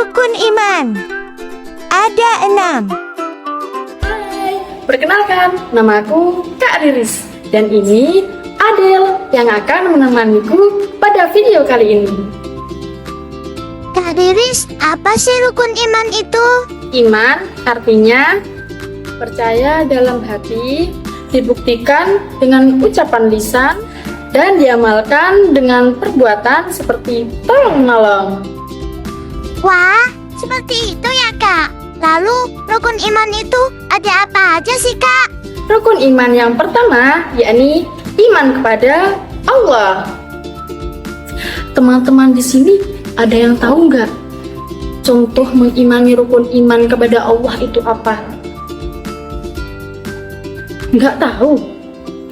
rukun iman? Ada 6. Hai, perkenalkan, namaku Kak Riris. Dan ini Adel yang akan menemaniku pada video kali ini. Kak Riris, apa sih rukun iman itu? Iman artinya percaya dalam hati, dibuktikan dengan ucapan lisan, dan diamalkan dengan perbuatan seperti tolong-menolong. Wah, seperti itu ya Kak. Lalu rukun iman itu ada apa aja sih Kak? Rukun iman yang pertama yakni iman kepada Allah. Teman-teman di sini ada yang tahu nggak? Contoh mengimani rukun iman kepada Allah itu apa? Nggak tahu?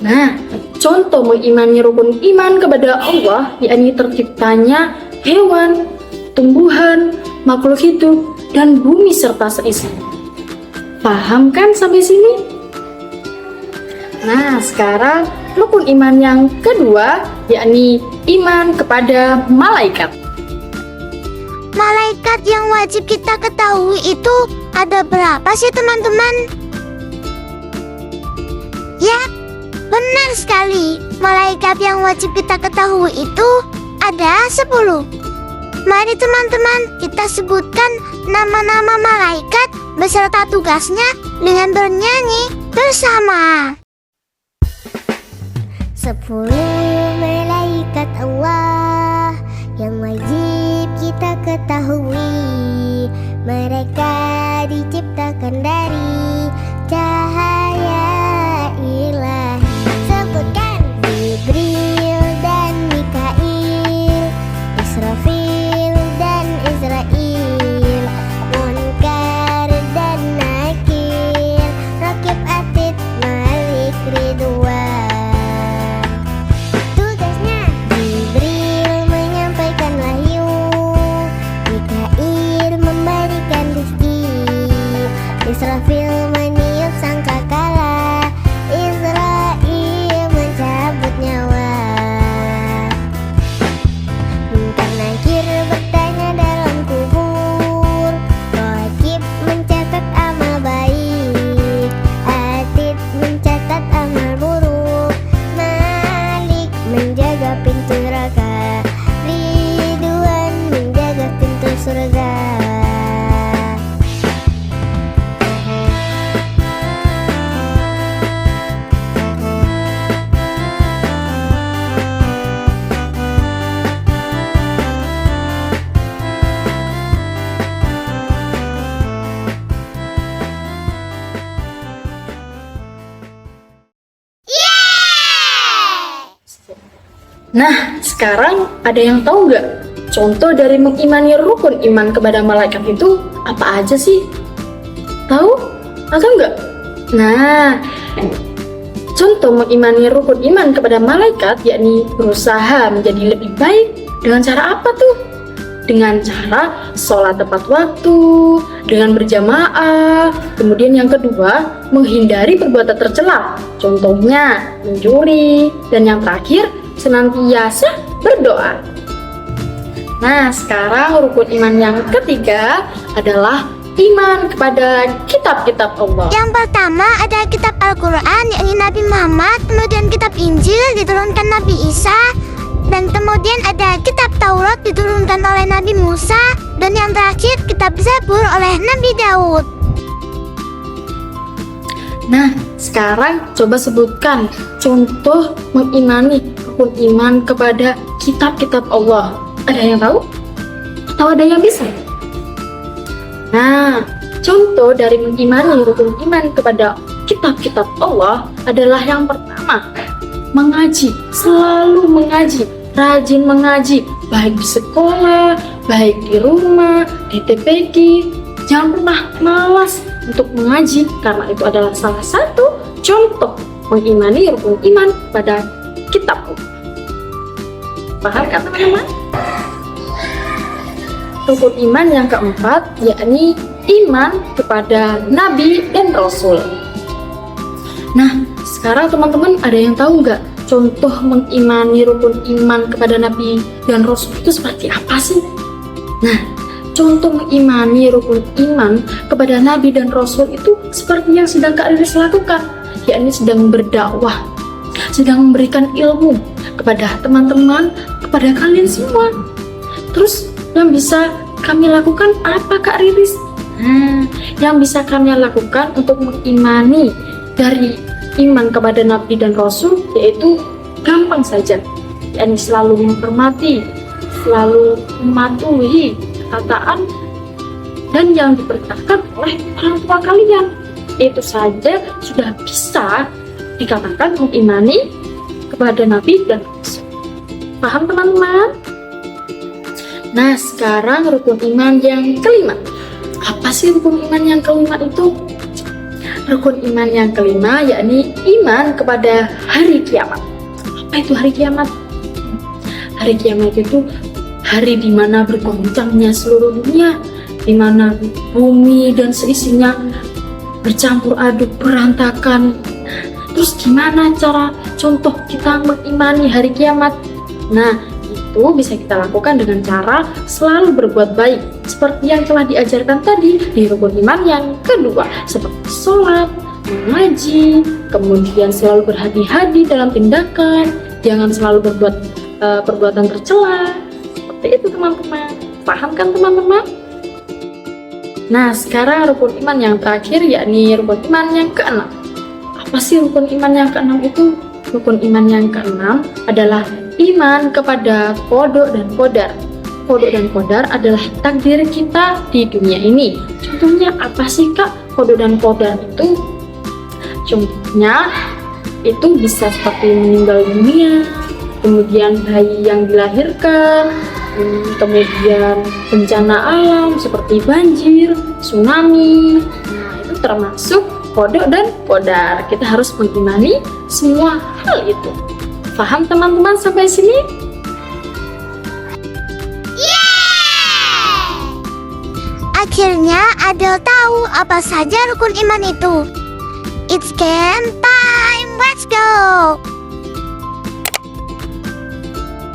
Nah, contoh mengimani rukun iman kepada Allah yakni terciptanya hewan, tumbuhan, makhluk hidup, dan bumi serta seisinya. Paham kan sampai sini? Nah, sekarang rukun iman yang kedua yakni iman kepada malaikat. Malaikat yang wajib kita ketahui itu ada berapa sih teman-teman? Ya, benar sekali. Malaikat yang wajib kita ketahui itu ada 10. Mari teman-teman kita sebutkan nama-nama malaikat beserta tugasnya dengan bernyanyi bersama. 10 malaikat Allah yang wajib kita ketahui. Mereka diciptakan dari cahaya ilahi. Sebutkan Jibril dan Mikail, Israfil dan Israil, Munkar dan Nakir, Rakib Atid, Malik Ridwan. Tugasnya Jibril menyampaikan wahyu, Mikail memberikan rezeki, Israfil meniup sangkakala, Israil mencabut nyawa. Munkar Nakir bertanya dalam kubur, Rakib mencatat amal baik, Atid mencatat amal buruk, Malik menjaga pintu neraka, Ridwan menjaga pintu surga. Nah, sekarang ada yang tahu nggak? Contoh dari mengimani rukun iman kepada malaikat itu apa aja sih? Tahu atau enggak? Nah, contoh mengimani rukun iman kepada malaikat yakni berusaha menjadi lebih baik dengan cara apa tuh? Dengan cara sholat tepat waktu, dengan berjamaah. Kemudian yang kedua, menghindari perbuatan tercela. Contohnya mencuri. Dan yang terakhir, senantiasa berdoa. Nah, sekarang rukun iman yang ketiga adalah iman kepada kitab-kitab Allah. Yang pertama ada kitab Al-Quran yakni Nabi Muhammad, kemudian kitab Injil diturunkan Nabi Isa, dan kemudian ada kitab Taurat diturunkan oleh Nabi Musa, dan yang terakhir kitab Zabur oleh Nabi Daud. Nah, sekarang coba sebutkan contoh mengimani rukun iman kepada kitab-kitab Allah. Ada yang tahu? Atau ada yang bisa? Nah, contoh dari mengimani rukun iman kepada kitab-kitab Allah adalah yang pertama, mengaji, selalu mengaji, rajin mengaji, baik di sekolah, baik di rumah, di TPQ. Jangan pernah malas untuk mengaji, karena itu adalah salah satu contoh mengimani rukun iman pada kitab Allah. Paham kan teman-teman? Rukun iman yang keempat yakni iman kepada Nabi dan Rasul. Nah, sekarang teman-teman ada yang tahu nggak contoh mengimani rukun iman kepada Nabi dan Rasul itu seperti apa sih? Nah, contoh mengimani rukun iman kepada Nabi dan Rasul itu seperti yang sedang Kak Riris lakukan, yakni sedang berdakwah, sedang memberikan ilmu kepada teman-teman, kepada kalian semua. Terus yang bisa kami lakukan apa, Kak Riris? Yang bisa kami lakukan untuk mengimani dari iman kepada Nabi dan Rasul yaitu gampang saja, yakni selalu menghormati, selalu mematuhi perkataan dan yang diperintahkan oleh orang tua kalian. Itu saja sudah bisa dikatakan mengimani kepada Nabi dan Rasul. Paham teman-teman? Nah, sekarang rukun iman yang kelima. Apa sih rukun iman yang kelima itu? Rukun iman yang kelima yakni iman kepada hari kiamat. Apa itu hari kiamat? Hari kiamat itu hari di mana bergoncangnya seluruh dunia, di mana bumi dan seisinya bercampur aduk, berantakan. Terus gimana cara contoh kita mengimani hari kiamat? Nah, itu bisa kita lakukan dengan cara selalu berbuat baik, seperti yang telah diajarkan tadi di rukun iman yang kedua, seperti sholat, mengaji, kemudian selalu berhati-hati dalam tindakan, jangan selalu berbuat perbuatan tercela. Seperti itu teman-teman. Paham kan teman-teman? Nah, sekarang rukun iman yang terakhir yakni rukun iman yang keenam. Apa sih rukun iman yang keenam itu? Rukun iman yang keenam adalah iman kepada qada dan qadar. Qada dan qadar adalah takdir kita di dunia ini. Contohnya apa sih, Kak? Qada dan qadar itu contohnya itu bisa seperti meninggal dunia, kemudian bayi yang dilahirkan, kemudian bencana alam seperti banjir, tsunami. Nah, itu termasuk qada dan qadar. Kita harus mengimani semua hal itu. Paham teman-teman sampai sini? Akhirnya Adel tahu apa saja rukun iman itu. It's game time, let's go!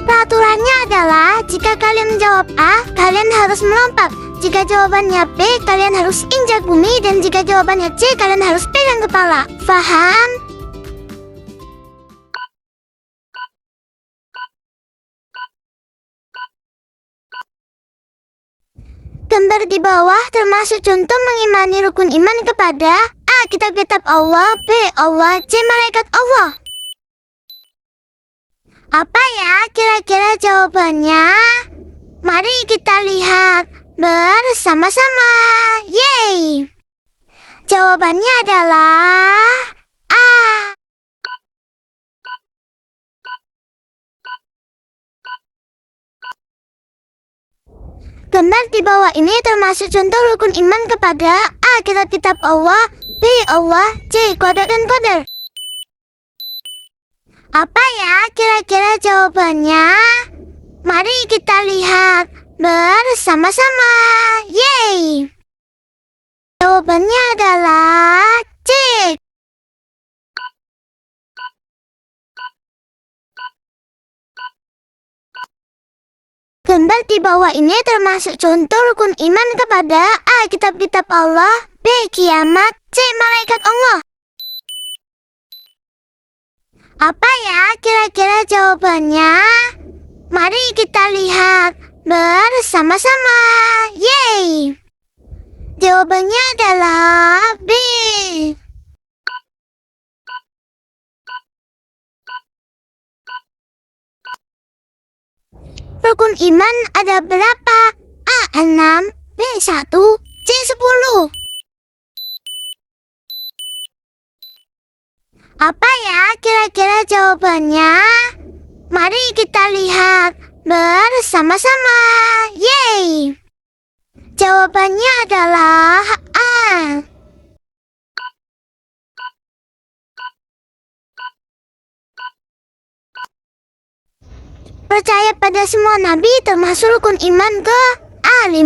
Peraturannya adalah jika kalian menjawab A, kalian harus melompat. Jika jawabannya B, kalian harus injak bumi. Dan jika jawabannya C, kalian harus pegang kepala. Faham? Gambar di bawah termasuk contoh mengimani rukun iman kepada A. Kitab-kitab Allah, B. Allah, C. Malaikat Allah. Apa ya kira-kira jawabannya? Mari kita lihat bersama-sama. Yeay! Jawabannya adalah A. Gambar di bawah ini termasuk contoh rukun iman kepada A. Kitab-kitab Allah, B. Allah, C. Qada dan qadar. Apa ya kira-kira jawabannya? Mari kita lihat bersama-sama. Yeay! Jawabannya adalah C. Gambar di bawah ini termasuk contoh rukun iman kepada A. Kitab-kitab Allah, B. Kiamat, C. Malaikat Allah. Apa ya kira-kira jawabannya? Mari kita lihat bersama-sama. Yeay! Jawabannya adalah B. Rukun iman ada berapa? A. 6, B. 1, C. 10. Apa ya kira-kira jawabannya? Mari kita lihat bersama-sama. Yeay! Jawabannya adalah A. Percaya pada semua nabi termasuk rukun iman ke A. 5,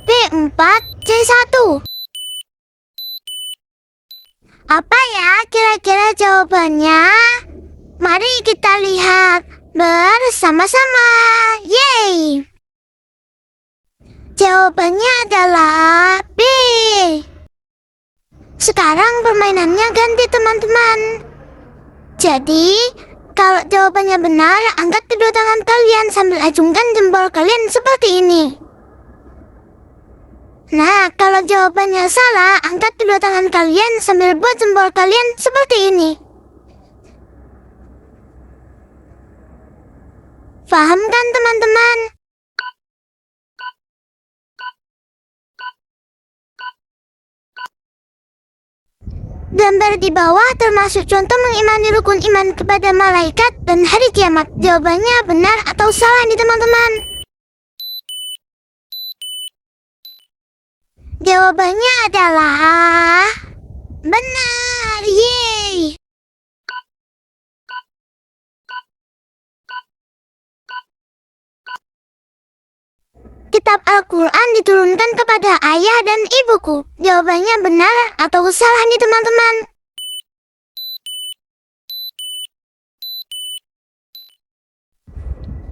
B. 4, C. 1. Apa ya kira-kira jawabannya? Mari kita lihat bersama-sama. Yeay! Jawabannya adalah B. Sekarang permainannya ganti teman-teman. Jadi, kalau jawabannya benar, angkat kedua tangan kalian sambil acungkan jempol kalian seperti ini. Nah, kalau jawabannya salah, angkat kedua tangan kalian sambil buat jempol kalian seperti ini. Paham kan teman-teman? Gambar di bawah termasuk contoh mengimani rukun iman kepada malaikat dan hari kiamat. Jawabannya benar atau salah nih teman-teman? Jawabannya adalah benar. Yeay! Kitab Al-Quran diturunkan kepada ayah dan ibuku. Jawabannya benar atau salah nih teman-teman?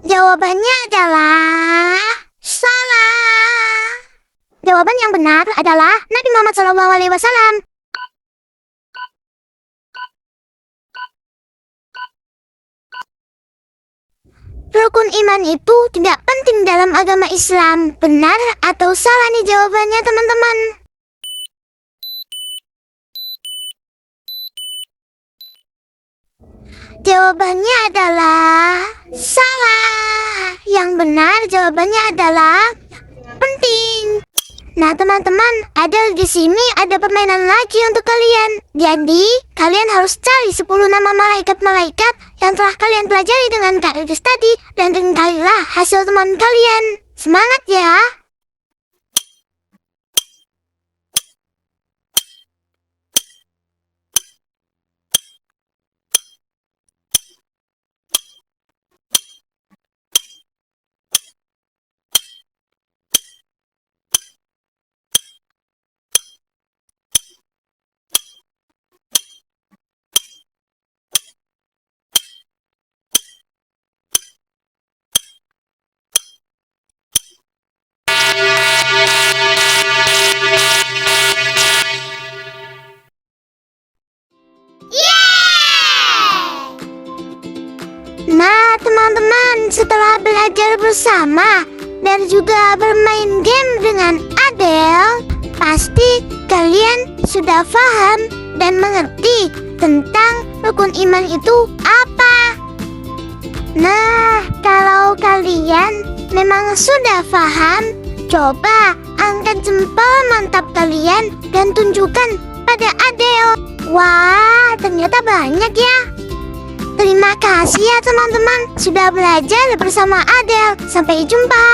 Jawabannya adalah salah. Jawaban yang benar adalah Nabi Muhammad SAW. Rukun iman itu tidak penting dalam agama Islam. Benar atau salah nih jawabannya teman-teman? Jawabannya adalah salah. Yang benar jawabannya adalah penting. Nah teman-teman, di sini ada permainan lagi untuk kalian. Jadi, kalian harus cari 10 nama malaikat-malaikat yang telah kalian pelajari dengan Kak Iris tadi, dan carilah hasil teman kalian. Semangat ya! Nah teman-teman, setelah belajar bersama dan juga bermain game dengan Adele, pasti kalian sudah paham dan mengerti tentang rukun iman itu apa. Nah, kalau kalian memang sudah paham, coba angkat jempol mantap kalian dan tunjukkan pada Adele. Wah, ternyata banyak ya. Terima kasih ya teman-teman sudah belajar bersama Adele. Sampai jumpa.